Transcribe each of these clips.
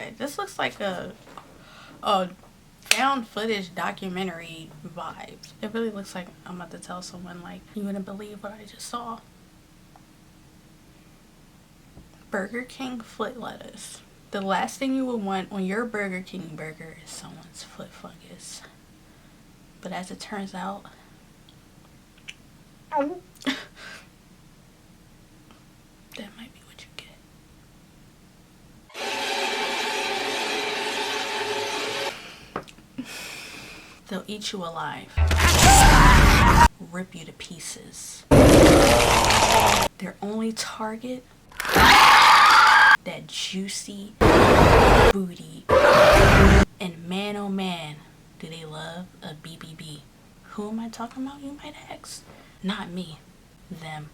Okay, this looks like a found footage documentary vibes. It really looks like I'm about to tell someone like, you wouldn't believe what I just saw. Burger King foot lettuce. The last thing you would want on your Burger King burger is someone's foot fungus. But as it turns out, that might be what you get. They'll eat you alive. Rip you to pieces. Their only target, that juicy booty. And man oh man, do they love a BBB. Who am I talking about, you might ask? Not me. Them.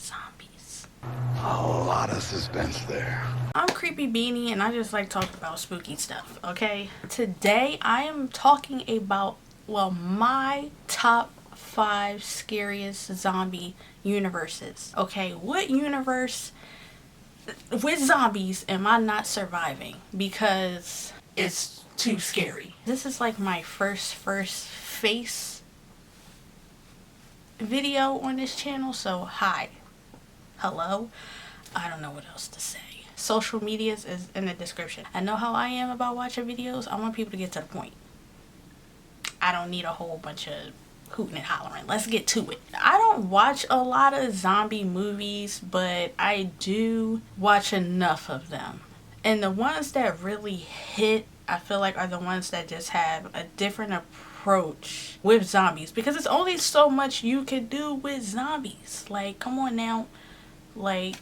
Zombies. A lot of suspense there. I'm Creepy Beanie and I just like talking about spooky stuff, okay? Today I am talking about, well, my top 5 scariest zombie universes. Okay, what universe with zombies am I not surviving? Because it's too scary. This is like my first face video on this channel, so hi, hello. I don't know what else to say. Social medias is in the description. I know how I am about watching videos. I want people to get to the point. I don't need a whole bunch of hooting and hollering. Let's get to it. I don't watch a lot of zombie movies, but I do watch enough of them. And the ones that really hit, I feel like, are the ones that just have a different approach with zombies. Because it's only so much you can do with zombies. Like, come on now. Like,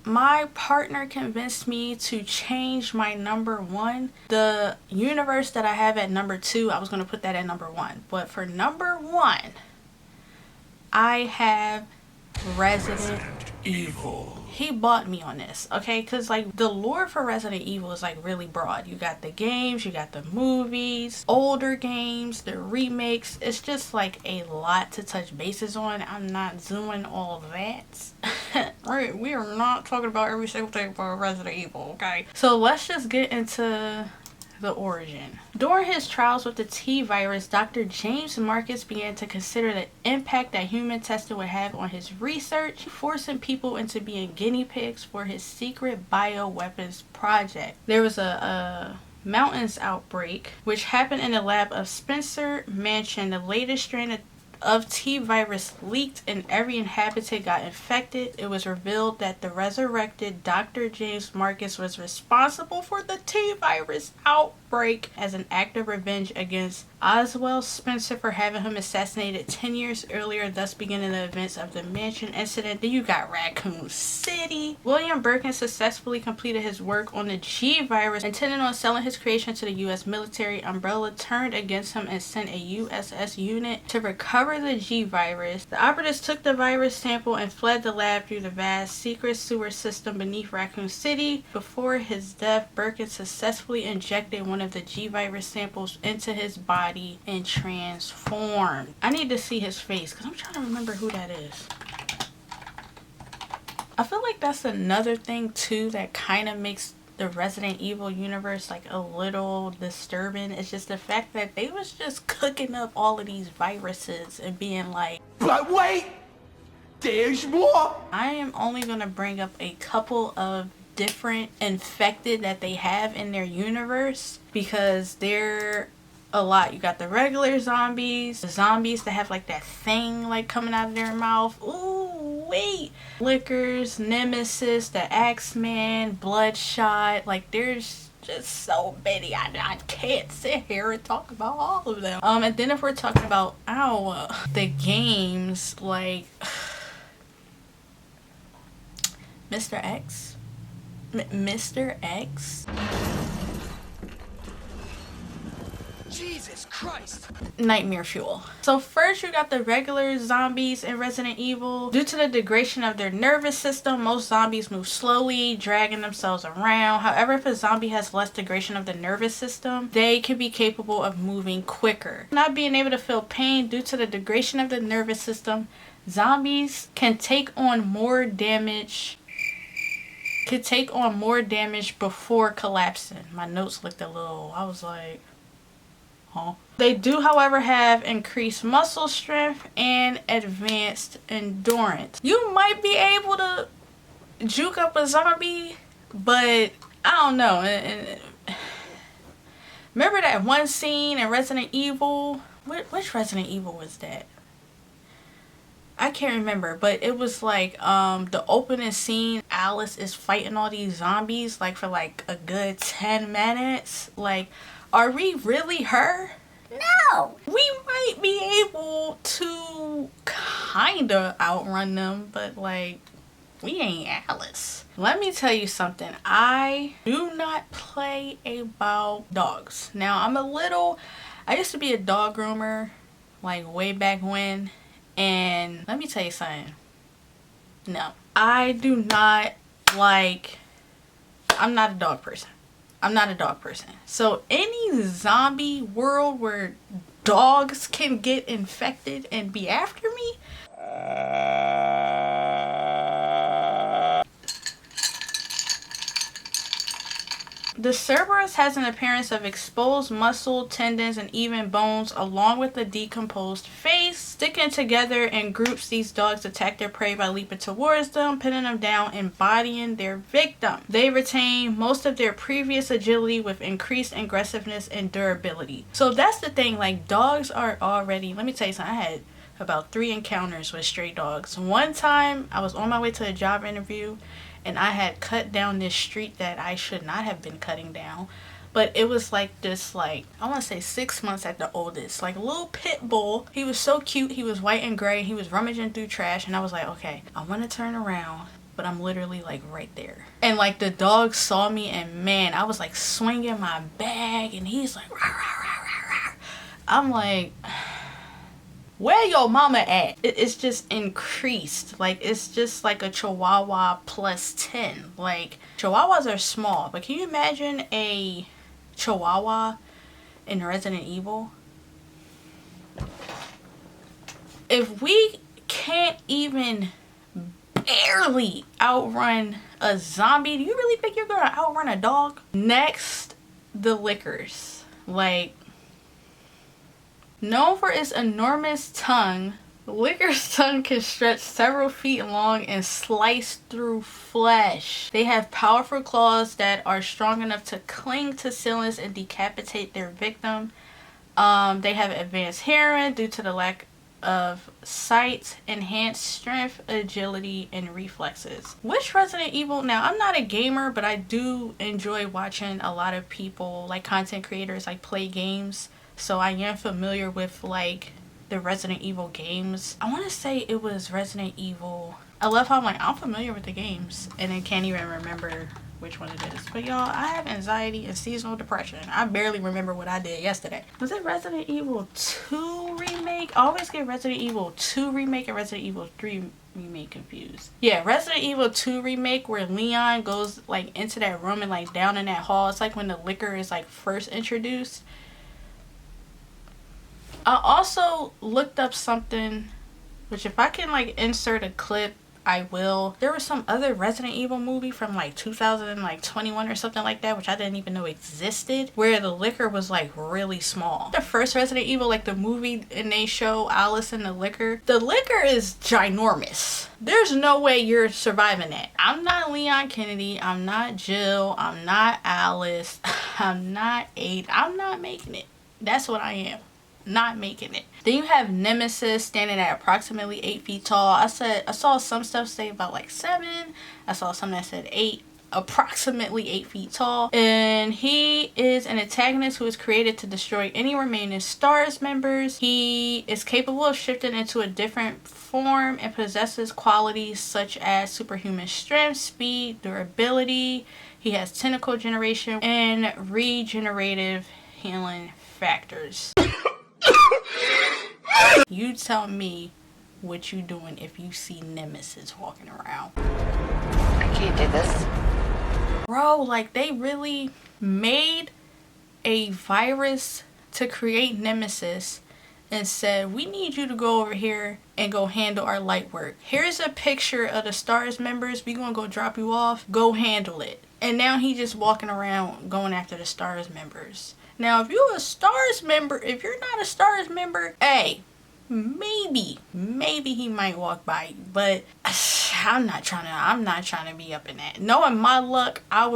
my partner convinced me to change my number 1. The universe that I have at number 2, I was going to put that at number 1. But for number 1, I have Resident Evil. He bought me on this, okay? Because like the lore for Resident Evil is like really broad. You got the games, you got the movies, older games, the remakes. It's just like a lot to touch bases on. I'm not doing all that. Right, we are not talking about every single thing for Resident Evil, okay? So let's just get into the origin. During his trials with the T virus, Dr. James Marcus began to consider the impact that human testing would have on his research, forcing people into being guinea pigs for his secret bioweapons project. There was a mountains outbreak which happened in the lab of Spencer Mansion. The latest strain of T virus leaked and every inhabitant got infected. It was revealed that the resurrected Dr. James Marcus was responsible for the T virus outbreak as an act of revenge against Oswald Spencer for having him assassinated 10 years earlier, thus beginning the events of the Mansion incident. Then you got Raccoon City. William Birkin successfully completed his work on the G virus, intending on selling his creation to the U.S. military. Umbrella turned against him and sent a USS unit to recover the G virus. The operatives took the virus sample and fled the lab through the vast secret sewer system beneath Raccoon City. Before his death, Birkin successfully injected one of the G virus samples into his body and transformed. I need to see his face because I'm trying to remember who that is. I feel like that's another thing too that kind of makes the Resident Evil universe like a little disturbing. It's just the fact that they was just cooking up all of these viruses and being like, but wait, there's more. I am only gonna bring up a couple of different infected that they have in their universe because they're a lot. You got the regular zombies, the zombies that have like that thing like coming out of their mouth. Ooh, wait. Lickers, Nemesis, the Axeman, Bloodshot. Like there's just so many. I can't sit here and talk about all of them. And then if we're talking about the games, like Mr. X. Mr. X. Jesus Christ. Nightmare fuel. So first you got the regular zombies in Resident Evil. Due to the degradation of their nervous system, most zombies move slowly, dragging themselves around. However, if a zombie has less degradation of the nervous system, they can be capable of moving quicker. Not being able to feel pain due to the degradation of the nervous system, zombies can take on more damage could take on more damage before collapsing. My notes looked a little, I was like, huh? They do, however, have increased muscle strength and advanced endurance. You might be able to juke up a zombie, but I don't know. Remember that one scene in Resident Evil? Which Resident Evil was that? I can't remember, but it was like the opening scene, Alice is fighting all these zombies like for like a good 10 minutes. Like, are we really her? No. We might be able to kinda outrun them, but like, we ain't Alice. Let me tell you something. I do not play about dogs. Now, I used to be a dog groomer like way back when. And let me tell you something. No, I do not like, I'm not a dog person. I'm not a dog person. So any zombie world where dogs can get infected and be after me, the Cerberus has an appearance of exposed muscle, tendons, and even bones, along with a decomposed face. Sticking together in groups, these dogs attack their prey by leaping towards them, pinning them down, and bodying their victim. They retain most of their previous agility with increased aggressiveness and durability. So that's the thing, like, dogs are already, let me tell you something, I had about 3 encounters with stray dogs. One time, I was on my way to a job interview, and I had cut down this street that I should not have been cutting down. But it was like this, like, I want to say 6 months at the oldest. Like a little pit bull. He was so cute. He was white and gray. He was rummaging through trash. And I was like, okay, I want to turn around. But I'm literally like right there. And like the dog saw me, and man, I was like swinging my bag. And he's like, rah, rah, rah, rah, rah. I'm like, where your mama at? It's just increased. Like, it's just like a Chihuahua plus 10. Like, Chihuahuas are small, but can you imagine a Chihuahua in Resident Evil? If we can't even barely outrun a zombie, do you really think you're gonna outrun a dog? Next, the lickers. Like, known for its enormous tongue, the licker's tongue can stretch several feet long and slice through flesh. They have powerful claws that are strong enough to cling to ceilings and decapitate their victim. They have advanced hearing due to the lack of sight, enhanced strength, agility, and reflexes. Which Resident Evil? Now, I'm not a gamer, but I do enjoy watching a lot of people, like content creators, like play games. So I am familiar with like the Resident Evil games. I want to say it was Resident Evil. I love how I'm familiar with the games and I can't even remember which one it is. But y'all, I have anxiety and seasonal depression. I barely remember what I did yesterday. Was it Resident Evil 2 remake? I always get Resident Evil 2 remake and Resident Evil 3 remake confused. Yeah, Resident Evil 2 remake where Leon goes like into that room and like down in that hall. It's like when the liquor is like first introduced. I also looked up something, which if I can like insert a clip, I will. There was some other Resident Evil movie from like 2021 or something like that, which I didn't even know existed, where the liquor was like really small. The first Resident Evil, like the movie, and they show Alice and the liquor is ginormous. There's no way you're surviving that. I'm not Leon Kennedy. I'm not Jill. I'm not Alice. I'm not Aid. I'm not making it. That's what I am. Not making it. Then you have Nemesis standing at approximately 8 feet tall. I saw some stuff say about like 7. I saw some that said 8, approximately 8 feet tall. And he is an antagonist who is created to destroy any remaining STARS members. He is capable of shifting into a different form and possesses qualities such as superhuman strength, speed, durability. He has tentacle generation and regenerative healing factors. You tell me what you doing if you see Nemesis walking around. I can't do this. Bro, like they really made a virus to create Nemesis and said, we need you to go over here and go handle our light work. Here's a picture of the STARS members. We gonna go drop you off. Go handle it. And now he just walking around going after the STARS members. Now, if you're a STARS member, if you're not a STARS member, hey, maybe he might walk by you, but I'm not trying to be up in that. Knowing my luck, I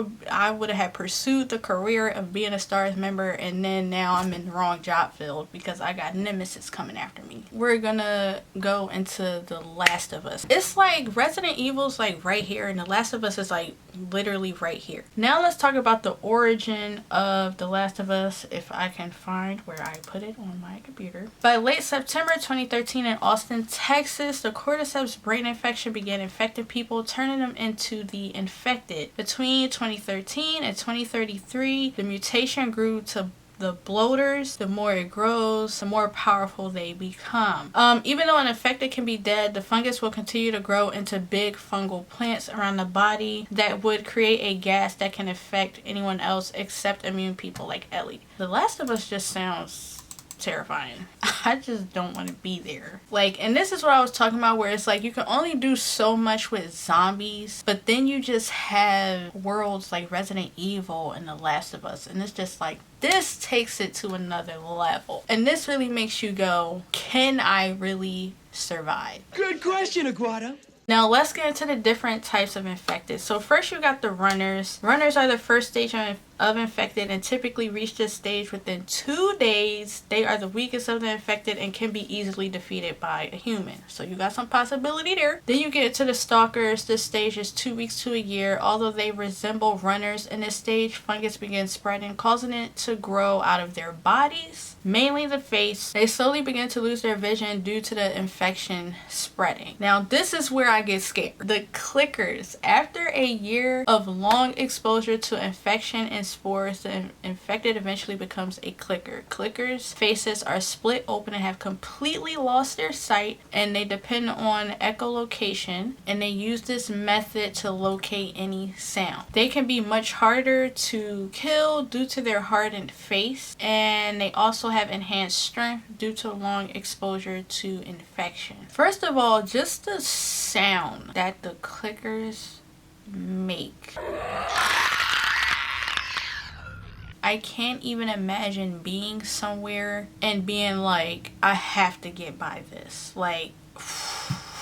would have pursued the career of being a STARS member, and then now I'm in the wrong job field because I got Nemesis coming after me. We're gonna go into The Last of Us. It's like Resident Evil's like right here, and The Last of Us is like literally right here. Now let's talk about the origin of The Last of Us, if I can find where I put it on my computer. By late September 2013 in Austin, Texas, the cordyceps brain infection began infecting people, turning them into the infected. Between 2013 and 2033, the mutation grew to the bloaters. The more it grows, the more powerful they become. Even though an infected can be dead, the fungus will continue to grow into big fungal plants around the body that would create a gas that can affect anyone else except immune people like Ellie. The Last of Us just sounds terrifying. I just don't want to be there. Like, and this is what I was talking about, where it's like you can only do so much with zombies, but then you just have worlds like Resident Evil and The Last of Us, and it's just like, this takes it to another level. And this really makes you go, can I really survive? Good question, Aguado. Now let's get into the different types of infected. So first you got the runners. Runners are the first stage of infected and typically reach this stage within 2 days. They are the weakest of the infected and can be easily defeated by a human. So you got some possibility there. Then you get into the stalkers. This stage is 2 weeks to a year. Although they resemble runners in this stage, fungus begins spreading, causing it to grow out of their bodies, mainly the face. They slowly begin to lose their vision due to the infection spreading. Now this is where I get scared. The clickers. After a year of long exposure to infection and spores, the infected eventually becomes a clicker. Clickers' faces are split open and have completely lost their sight, and they depend on echolocation, and they use this method to locate any sound. They can be much harder to kill due to their hardened face, and they also have enhanced strength due to long exposure to infection. First of all, just the sound that the clickers make, I can't even imagine being somewhere and being like, I have to get by this. Like,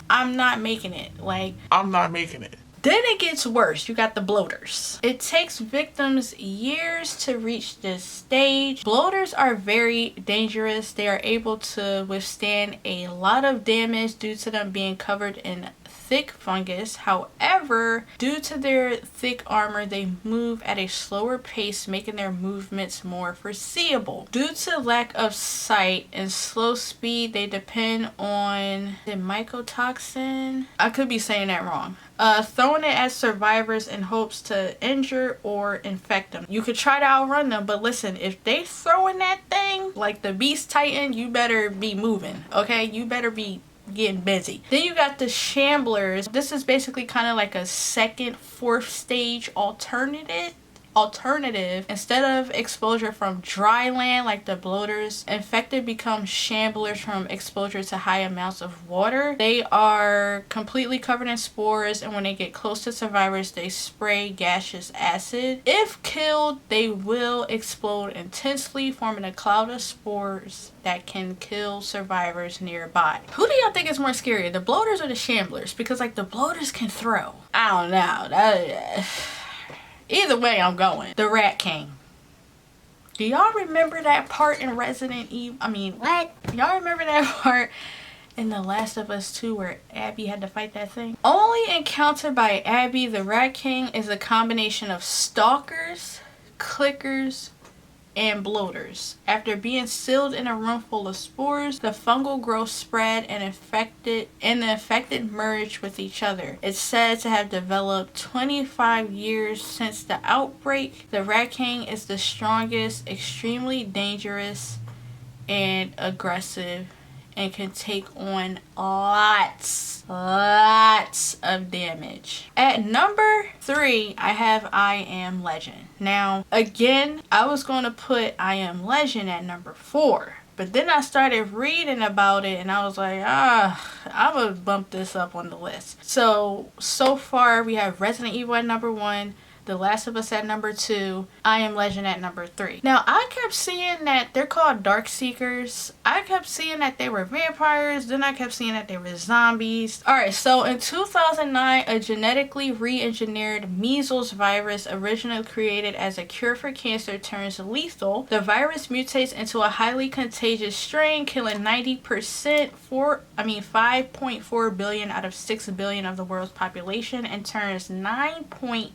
I'm not making it. Like, I'm not making it. Then it gets worse. You got the bloaters. It takes victims years to reach this stage. Bloaters are very dangerous. They are able to withstand a lot of damage due to them being covered in thick fungus. However, due to their thick armor, they move at a slower pace, making their movements more foreseeable. Due to lack of sight and slow speed, they depend on the mycotoxin. I could be saying that wrong. Throwing it at survivors in hopes to injure or infect them. You could try to outrun them, but listen, if they throwing that thing like the Beast Titan, you better be moving, okay? You better be getting busy. Then you got the shamblers. This is basically kind of like a second, fourth stage alternative. Instead of exposure from dry land like the bloaters, infected become shamblers from exposure to high amounts of water. They are completely covered in spores, and when they get close to survivors, they spray gaseous acid. If killed, they will explode intensely, forming a cloud of spores that can kill survivors nearby. Who do y'all think is more scary, the bloaters or the shamblers? Because like the bloaters can throw. I don't know. Either way, I'm going. The Rat King. Do y'all remember that part in Resident Evil? I mean, what? Y'all remember that part in The Last of Us 2 where Abby had to fight that thing? Only encountered by Abby, the Rat King is a combination of stalkers, clickers, and bloaters. After being sealed in a room full of spores, the fungal growth spread and the infected merged with each other. It's said to have developed 25 years since the outbreak. The Rat King is the strongest, extremely dangerous, and aggressive, and can take on lots of damage. At number 3, I have I Am Legend. Now, again, I was going to put I Am Legend at number 4, But then I started reading about it and I was like, I'm gonna bump this up on the list. So far we have Resident Evil at number 1, The Last of Us at number 2, I Am Legend at number 3. Now, I kept seeing that they're called Dark Seekers. I kept seeing that they were vampires. Then I kept seeing that they were zombies. Alright, so in 2009, a genetically re-engineered measles virus, originally created as a cure for cancer, turns lethal. The virus mutates into a highly contagious strain, killing 90%, 5.4 billion out of 6 billion of the world's population, and turns 9.8.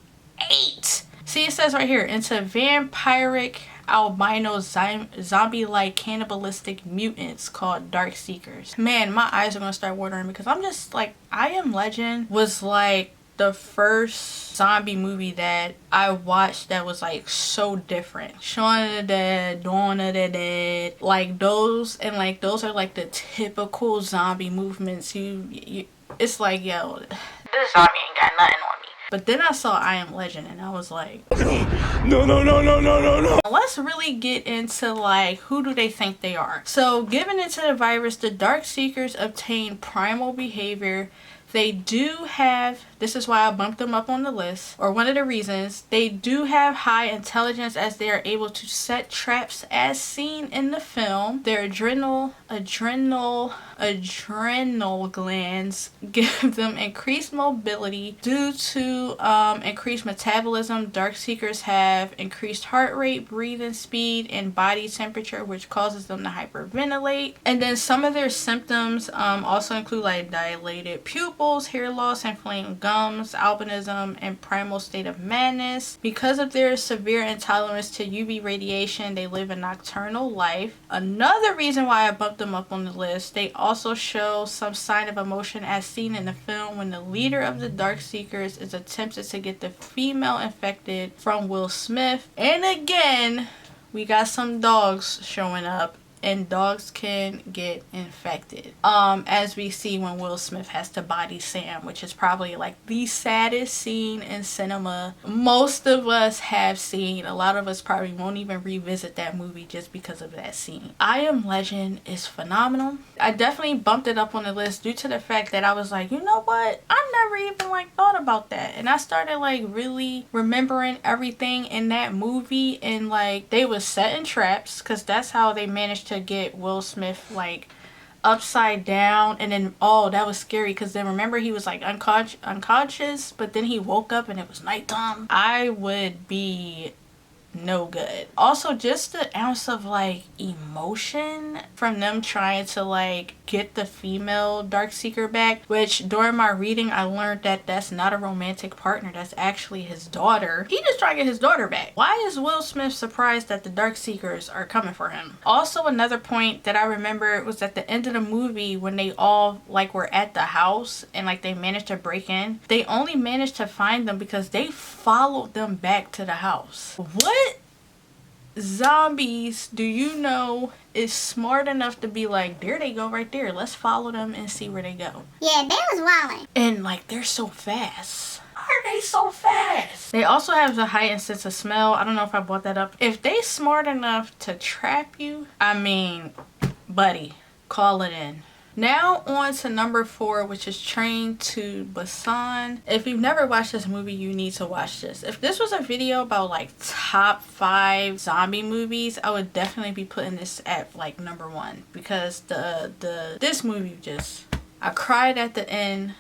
See, it says right here, into vampiric albino zombie-like cannibalistic mutants called Dark Seekers. Man, my eyes are gonna start watering because I'm just like, I Am Legend was like the first zombie movie that I watched that was like so different. Shaun of the Dead, Dawn of the Dead, like those, and like those are like the typical zombie movements. It's like, yo, this zombie ain't got nothing on me. But then I saw I Am Legend and I was like, no. Let's really get into like, who do they think they are? So given into the virus, the Dark Seekers obtain primal behavior. They do have, this is why I bumped them up on the list, or one of the reasons, they do have high intelligence as they are able to set traps as seen in the film. Their adrenal glands give them increased mobility. Due to increased metabolism, Dark Seekers have increased heart rate, breathing speed, and body temperature, which causes them to hyperventilate. And then some of their symptoms also include like dilated pupils, hair loss, inflamed gums, albinism, and primal state of madness. Because of their severe intolerance to UV radiation, they live a nocturnal life. Another reason why I bumped them up on the list, they also show some sign of emotion as seen in the film when the leader of the Dark Seekers is attempted to get the female infected from Will Smith. And again, we got some dogs showing up, and dogs can get infected. As we see when Will Smith has to body Sam, which is probably like the saddest scene in cinema most of us have seen. A lot of us probably won't even revisit that movie just because of that scene. I Am Legend is phenomenal. I definitely bumped it up on the list due to the fact that I was like, you know what? I never even like thought about that. And I started like really remembering everything in that movie, and like they was setting traps, because that's how they managed to get Will Smith like upside down. And then, oh, that was scary, because then remember he was like unconscious, but then he woke up and it was nighttime. I would be no good. Also, just the ounce of like emotion from them trying to like get the female Dark Seeker back, which during my reading I learned that that's not a romantic partner, that's actually his daughter. He just trying to get his daughter back. Why is Will Smith surprised that the Dark Seekers are coming for him? Also, another point that I remember was at the end of the movie when they all like were at the house and like they managed to break in. They only managed to find them because they followed them back to the house. What zombies do you know is smart enough to be like, there they go right there, let's follow them and see where they go? Yeah, they was wildin'. And like, they're so fast. Are they so fast? They also have a heightened sense of smell. I don't know if I brought that up. If they smart enough to trap you, I mean, buddy, call it in. Now on to number 4, which is Train to Busan. If you've never watched this movie, you need to watch this. If this was a video about like top 5 zombie movies, I would definitely be putting this at like number 1, because this movie just, I cried at the end.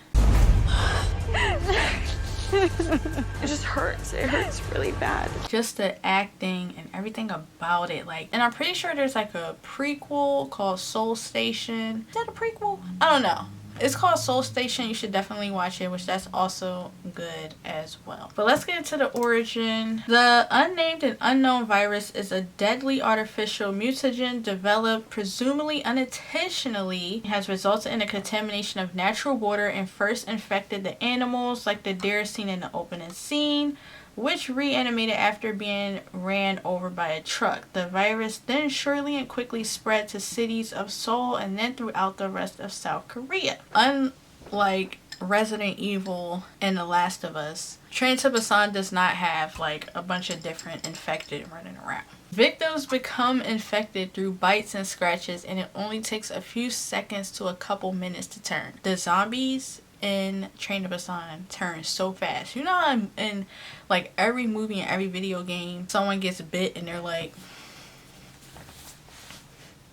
It just hurts. It hurts really bad. Just the acting and everything about it. Like, and I'm pretty sure there's like a prequel called Soul Station. Is that a prequel? I don't know. It's called Soul Station. You should definitely watch it, which that's also good as well. But let's get into the origin. The unnamed and unknown virus is a deadly artificial mutagen developed presumably unintentionally, has resulted in the contamination of natural water and first infected the animals like the deer seen in the opening scene, which reanimated after being ran over by a truck. The virus then surely and quickly spread to cities of Seoul and then throughout the rest of South Korea. Unlike Resident Evil, and The Last of Us, Train to Busan does not have like a bunch of different infected running around. Victims become infected through bites and scratches, and it only takes a few seconds to a couple minutes to turn. The zombies in Train to Busan turn so fast. You know how in like every movie and every video game, someone gets bit and they're like,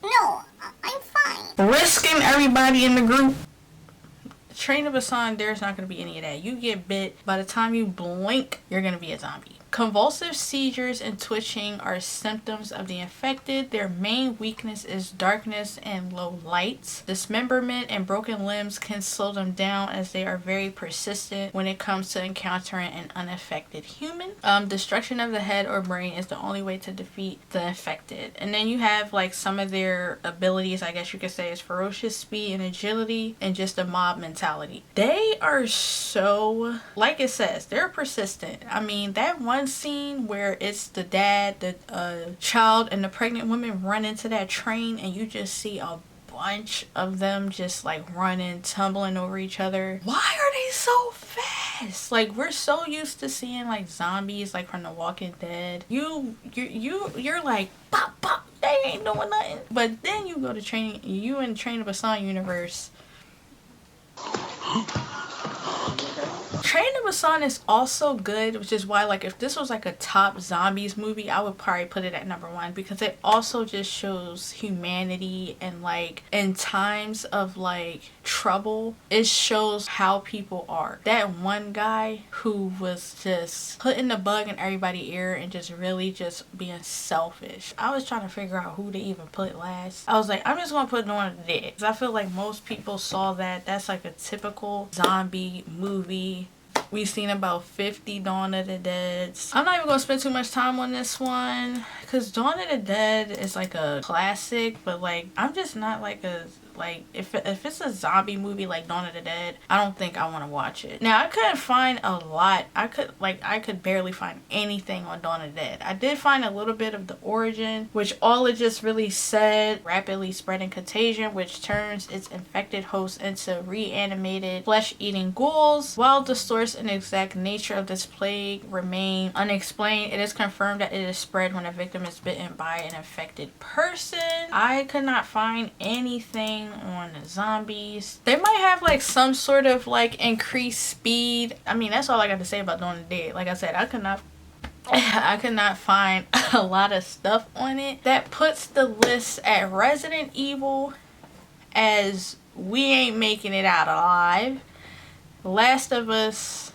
No, I'm fine. risking everybody in the group. Train to Busan, there's not going to be any of that. You get bit, by the time you blink, you're going to be a zombie. Convulsive seizures and twitching are symptoms of the infected. Their main weakness is darkness and low lights. Dismemberment and broken limbs can slow them down, as they are very persistent when it comes to encountering an unaffected human. Destruction of the head or brain is the only way to defeat the infected. And then you have like some of their abilities, I guess you could say, is ferocious speed and agility, and just a mob mentality. They are so, like it says, they're persistent. I mean, that one scene where it's the dad, the child, and the pregnant woman run into that train, and you just see a bunch of them just like running, tumbling over each other. Why are they so fast? Like, we're so used to seeing like zombies like from The Walking Dead. You're like pop pop, they ain't doing nothing. But then you go to Train to Busan universe. Train to Busan is also good, which is why, like, if this was like a top zombies movie, I would probably put it at #1, because it also just shows humanity, and like in times of like trouble, it shows how people are. That one guy who was just putting the bug in everybody's ear and just really just being selfish. I was trying to figure out who to even put last. I was like, I'm just gonna put Dawn of the Dead, because I feel like most people saw that. That's like a typical zombie movie. We've seen about 50 Dawn of the Deads. I'm not even gonna spend too much time on this one, because Dawn of the Dead is like a classic, but like I'm just not like a, like if it's a zombie movie like Dawn of the Dead, I don't think I want to watch it. Now, I couldn't find a lot. I could barely find anything on Dawn of the Dead. I did find a little bit of the origin, which all it just really said: rapidly spreading contagion, which turns its infected host into reanimated flesh-eating ghouls. While the source and exact nature of this plague remain unexplained, it is confirmed that it is spread when a victim is bitten by an infected person. I could not find anything on the zombies. They might have like some sort of like increased speed. I mean, that's all I got to say about Dawn of the Dead. Like I said, I could not find a lot of stuff on it. That puts the list at Resident Evil as we ain't making it out alive. Last of Us,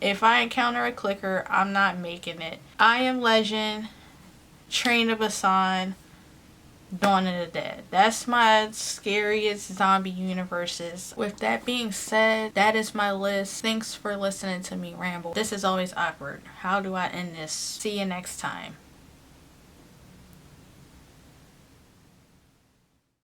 if I encounter a clicker, I'm not making it. I Am Legend, Train to Busan, Dawn of the Dead. That's my scariest zombie universes. With that being said, that is my list. Thanks for listening to me ramble. This is always awkward. How do I end this? See you next time.